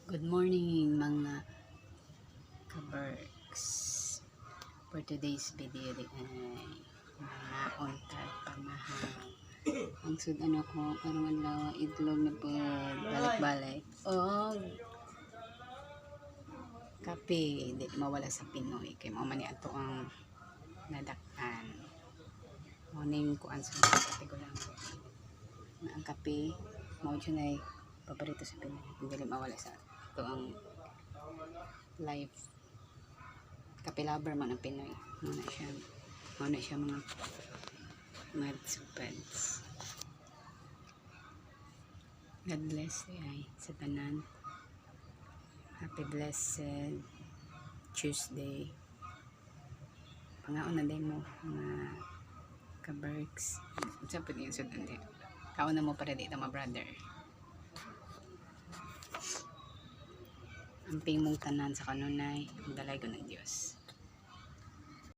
Good morning mga kaberks. For today's video ay mga untag pamahang. Ang sud ano ko karong adlaw itlog na po balik-balik. Kape di mawala sa Pinoy kay mao man ni ato ang nadak-an. Morning ko an sa katigulang na ang kape mao ay paborito sa Pinoy. Hindi mawala sa ito ang life. Kape lover man ang Pinoy. Muna siya mga madsupeds. God bless ay sa tanan. Happy blessed Tuesday. Pangaon na din mo mga kaberks. Sa po din sud andi. Kaon na mo para dito mga brother. Amping mong tanan sa kanunay, ang dalay ko ng Diyos.